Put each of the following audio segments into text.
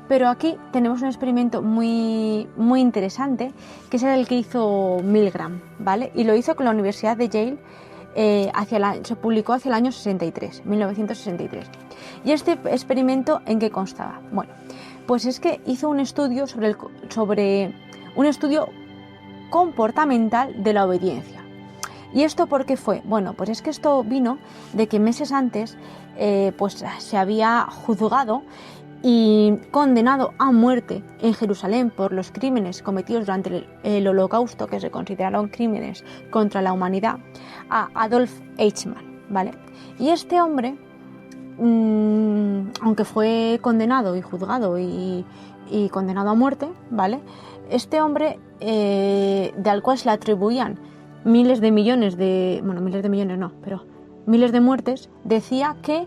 Pero aquí tenemos un experimento muy interesante, que es el que hizo Milgram, ¿vale? Y lo hizo con la Universidad de Yale, se publicó hacia el año 1963. ¿Y este experimento en qué constaba? Bueno, pues es que hizo un estudio sobre un estudio comportamental de la obediencia. ¿Y esto por qué fue? Bueno, pues es que esto vino de que meses antes pues se había juzgado y condenado a muerte en Jerusalén por los crímenes cometidos durante el Holocausto, que se consideraron crímenes contra la humanidad, a Adolf Eichmann, ¿vale? Y este hombre, aunque fue condenado y juzgado y condenado a muerte, ¿vale? Este hombre, al cual se le atribuían miles de millones de muertes, decía que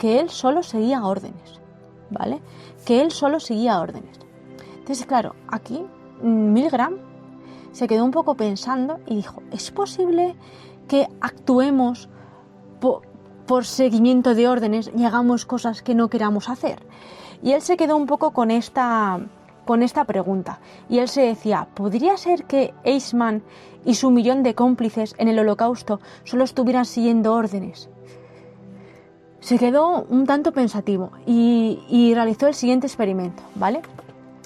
él solo seguía órdenes, ¿vale? Que él solo seguía órdenes. Entonces, claro, aquí Milgram se quedó un poco pensando y dijo, ¿es posible que actuemos por seguimiento de órdenes y hagamos cosas que no queramos hacer? Y él se quedó un poco con esta pregunta. Y él se decía, ¿podría ser que Eichmann y su millón de cómplices en el Holocausto solo estuvieran siguiendo órdenes? Se quedó un tanto pensativo y realizó el siguiente experimento, ¿vale?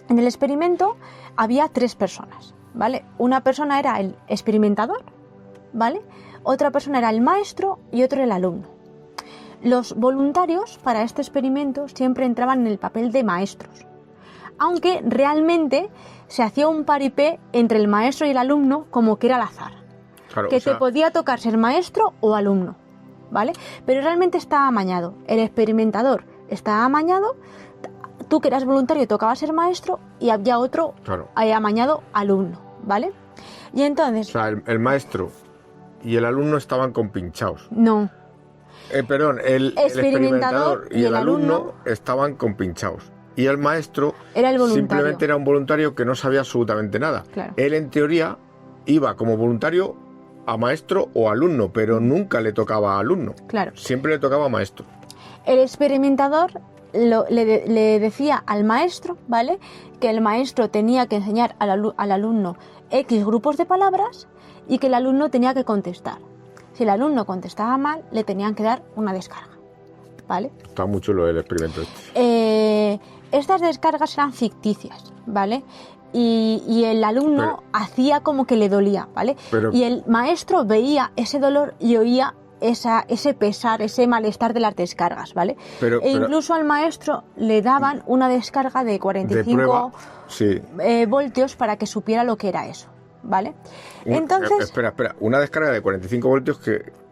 En el experimento había 3 personas, ¿vale? Una persona era el experimentador, ¿vale? Otra persona era el maestro y otro el alumno. Los voluntarios para este experimento siempre entraban en el papel de maestros, aunque realmente se hacía un paripé entre el maestro y el alumno como que era al azar, claro, que te podía tocar ser maestro o alumno, ¿vale? Pero realmente estaba amañado, el experimentador estaba amañado, tú que eras voluntario tocaba ser maestro y había otro amañado alumno, ¿vale? Y entonces... O sea, el maestro y el alumno estaban compinchados. No. El experimentador y el alumno estaban compinchados. Y el maestro era el voluntario. Simplemente era un voluntario que no sabía absolutamente nada. Claro. Él, en teoría, iba como voluntario a maestro o alumno, pero nunca le tocaba a alumno. Claro. Siempre le tocaba a maestro. El experimentador le decía al maestro, ¿vale?, que el maestro tenía que enseñar al alumno X grupos de palabras y que el alumno tenía que contestar. Si el alumno contestaba mal, le tenían que dar una descarga, ¿vale? Está muy chulo el experimento Estas descargas eran ficticias, ¿vale? Y el alumno hacía como que le dolía, ¿vale? Y el maestro veía ese dolor y oía ese pesar, ese malestar de las descargas, ¿vale? Incluso al maestro le daban una descarga de 45 voltios para que supiera lo que era eso, ¿vale? Entonces... Espera, una descarga de 45 voltios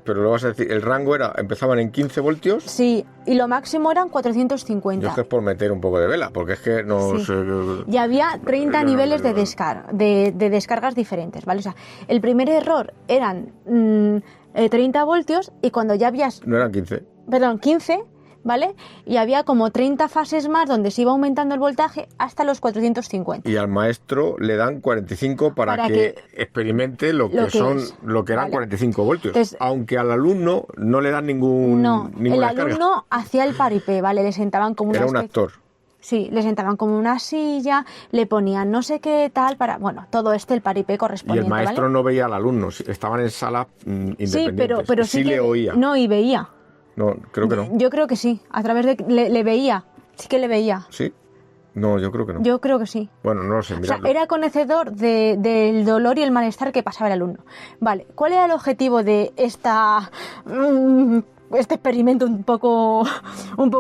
pero lo vas a decir, el rango empezaban en 15 voltios. Sí, y lo máximo eran 450. Yo es que es por meter un poco de vela, porque es que no sé... Y había 30 niveles de descargas diferentes, ¿vale? O sea, el primer error eran 30 voltios y cuando ya habías... No eran 15. Perdón, 15, ¿vale? Y había como 30 fases más donde se iba aumentando el voltaje hasta los 450. Y al maestro le dan 45 para que experimente lo que eran 45 voltios. Entonces, aunque al alumno no le dan ninguna el descarga. Alumno hacía el paripé, ¿vale? Le sentaban como Era un actor. Sí, le sentaban como una silla, le ponían no sé qué tal todo el paripé correspondiente. Y el maestro, ¿vale?, no veía al alumno, estaban en salas independientes. Sí, pero sí le oía. No, y veía. No, creo que no. Yo creo que sí, a través de... Le veía, sí que le veía. ¿Sí? No, yo creo que no. Yo creo que sí. Bueno, no lo sé, miradlo. O sea, era conocedor del dolor y el malestar que pasaba el alumno. Vale, ¿cuál era el objetivo de este experimento un poco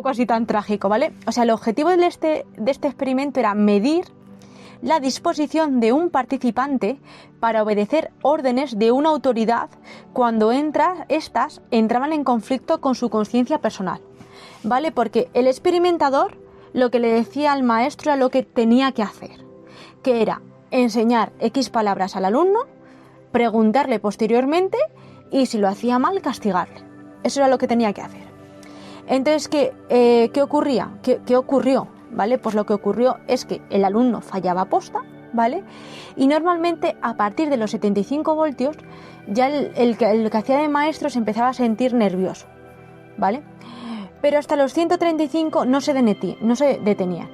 así tan trágico, ¿vale? O sea, el objetivo de este experimento era medir la disposición de un participante para obedecer órdenes de una autoridad cuando estas entraban en conflicto con su conciencia personal, ¿vale? Porque el experimentador lo que le decía al maestro era lo que tenía que hacer, que era enseñar X palabras al alumno, preguntarle posteriormente y si lo hacía mal, castigarle. Eso era lo que tenía que hacer. Entonces, ¿qué ocurría? ¿Qué ocurrió? ¿Vale? Pues lo que ocurrió es que el alumno fallaba posta, ¿vale? Y normalmente a partir de los 75 voltios ya el que hacía de maestro se empezaba a sentir nervioso, ¿vale? Pero hasta los 135 no se detenían.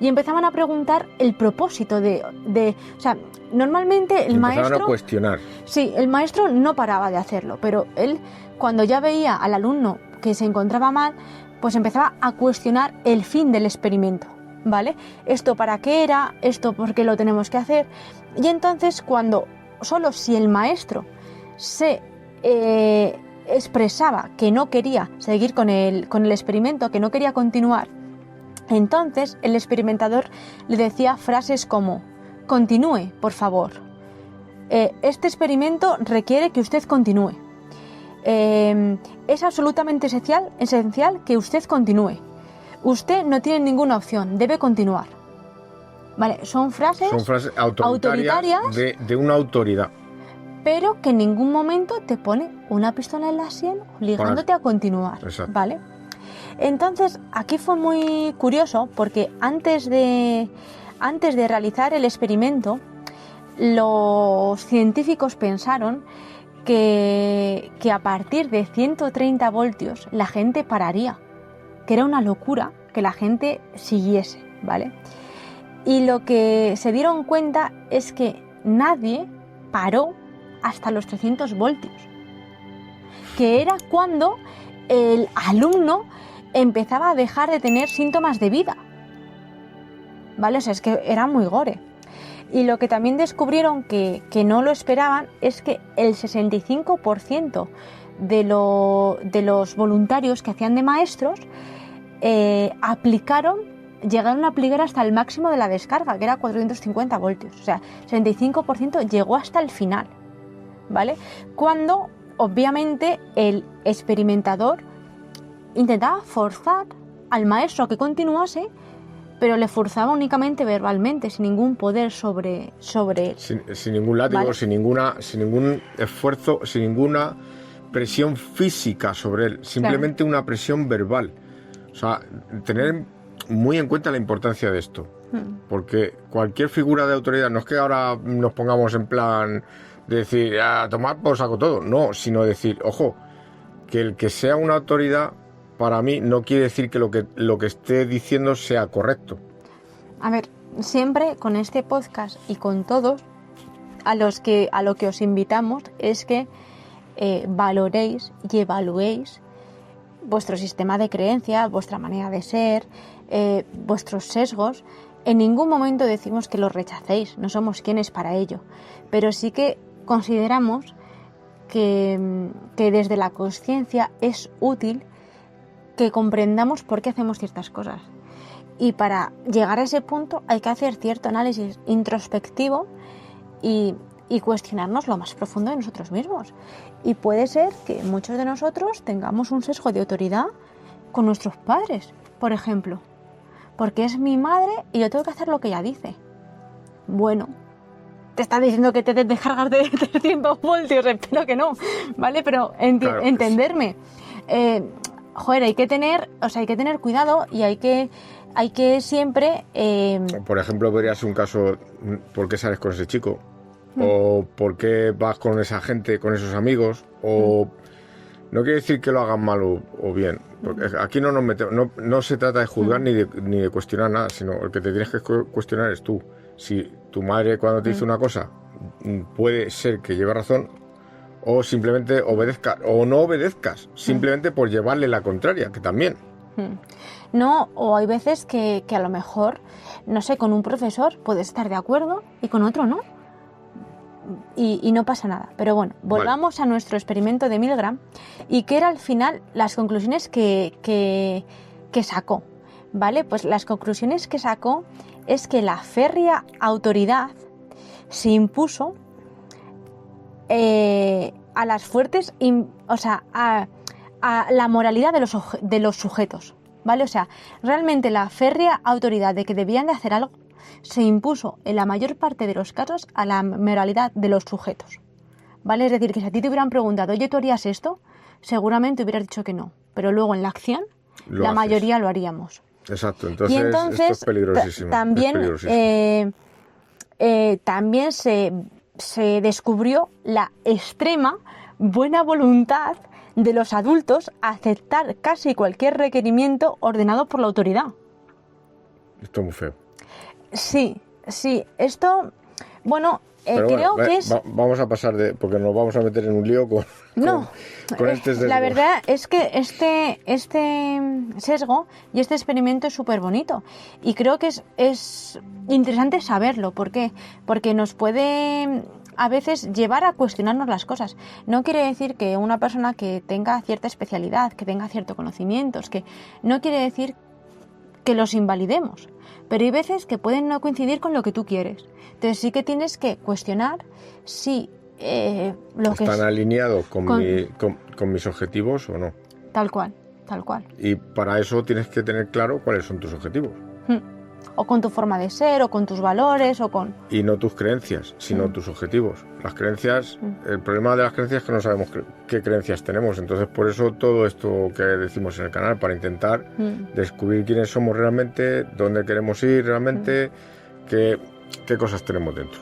y empezaban a preguntar el propósito o sea, normalmente el maestro... Empezaban a cuestionar. Sí, el maestro no paraba de hacerlo, pero él, cuando ya veía al alumno que se encontraba mal, pues empezaba a cuestionar el fin del experimento, ¿vale? ¿Esto para qué era? ¿Esto por qué lo tenemos que hacer? Y entonces, solo si el maestro se expresaba que no quería seguir con el experimento, que no quería continuar, entonces el experimentador le decía frases como: continúe, por favor. Este experimento requiere que usted continúe. Es absolutamente esencial que usted continúe. Usted no tiene ninguna opción, debe continuar. Vale, son frases autoritarias de una autoridad. Pero que en ningún momento te pone una pistola en la sien obligándote a continuar. Exacto. ¿Vale? Entonces, aquí fue muy curioso porque antes de realizar el experimento, los científicos pensaron que a partir de 130 voltios la gente pararía, que era una locura que la gente siguiese, ¿vale? Y lo que se dieron cuenta es que nadie paró hasta los 300 voltios, que era cuando el alumno empezaba a dejar de tener síntomas de vida, ¿vale? O sea, es que era muy gore. Y lo que también descubrieron que no lo esperaban es que el 65% de los voluntarios que hacían de maestros llegaron a aplicar hasta el máximo de la descarga, que era 450 voltios. O sea, 65% llegó hasta el final, ¿vale? Cuando, obviamente, el experimentador intentaba forzar al maestro a que continuase, pero le forzaba únicamente verbalmente, sin ningún poder sobre él. Sin ningún látigo, ¿vale? sin ningún esfuerzo, sin ninguna presión física sobre él, simplemente una presión verbal. O sea, tener muy en cuenta la importancia de esto, porque cualquier figura de autoridad, no es que ahora nos pongamos en plan de decir, a tomar por saco todo, no, sino decir, ojo, que el que sea una autoridad, para mí, no quiere decir que lo que esté diciendo sea correcto. A ver, siempre con este podcast y con todos, a lo que os invitamos es que valoréis y evaluéis vuestro sistema de creencias, vuestra manera de ser, vuestros sesgos. En ningún momento decimos que los rechacéis, no somos quienes para ello, pero sí que consideramos que desde la conciencia es útil que comprendamos por qué hacemos ciertas cosas. Y para llegar a ese punto hay que hacer cierto análisis introspectivo y cuestionarnos lo más profundo de nosotros mismos. Y puede ser que muchos de nosotros tengamos un sesgo de autoridad con nuestros padres, por ejemplo. Porque es mi madre y yo tengo que hacer lo que ella dice. Bueno, te está diciendo que te descargas de 300 voltios, espero que no, ¿vale? Pero claro, entenderme. Joder, hay que tener cuidado y hay que siempre... Por ejemplo, podría ser un caso, ¿por qué sales con ese chico? O ¿por qué vas con esa gente, con esos amigos? O no quiere decir que lo hagan mal o bien. Porque aquí no nos metemos, no se trata de juzgar ni de cuestionar nada, sino el que te tienes que cuestionar es tú. Si tu madre cuando te dice una cosa puede ser que lleve razón, o simplemente obedezcas o no obedezcas, simplemente por llevarle la contraria, que también. No, o hay veces que a lo mejor, no sé, con un profesor puedes estar de acuerdo y con otro no. Y no pasa nada. Pero bueno, volvamos a nuestro experimento de Milgram y que era al final las conclusiones que sacó, ¿vale? Pues las conclusiones que sacó es que la férrea autoridad se impuso a las fuertes, a la moralidad de los sujetos, ¿vale? O sea, realmente la férrea autoridad de que debían de hacer algo se impuso en la mayor parte de los casos a la moralidad de los sujetos, ¿vale? Es decir, que si a ti te hubieran preguntado, oye, ¿tú harías esto? Seguramente hubieras dicho que no, pero luego en la acción la mayoría lo haríamos. Exacto, entonces esto es peligrosísimo. También se descubrió la extrema buena voluntad de los adultos a aceptar casi cualquier requerimiento ordenado por la autoridad. Esto es muy feo. Sí, esto, bueno, Pero creo bueno, que es... vamos a pasar porque nos vamos a meter en un lío No, con este sesgo. la verdad es que este sesgo y este experimento es súper bonito y creo que es interesante saberlo. ¿Por qué? Porque nos puede a veces llevar a cuestionarnos las cosas. No quiere decir que una persona que tenga cierta especialidad, que tenga ciertos conocimientos, que no quiere decir que los invalidemos, pero hay veces que pueden no coincidir con lo que tú quieres. Entonces sí que tienes que cuestionar si lo que ¿Están alineados con mis objetivos o no? Tal cual. Y para eso tienes que tener claro cuáles son tus objetivos. O con tu forma de ser, o con tus valores, o con... Y no tus creencias, sino tus objetivos. Las creencias, el problema de las creencias es que no sabemos qué creencias tenemos. Entonces, por eso todo esto que decimos en el canal, para intentar descubrir quiénes somos realmente, dónde queremos ir realmente, qué cosas tenemos dentro.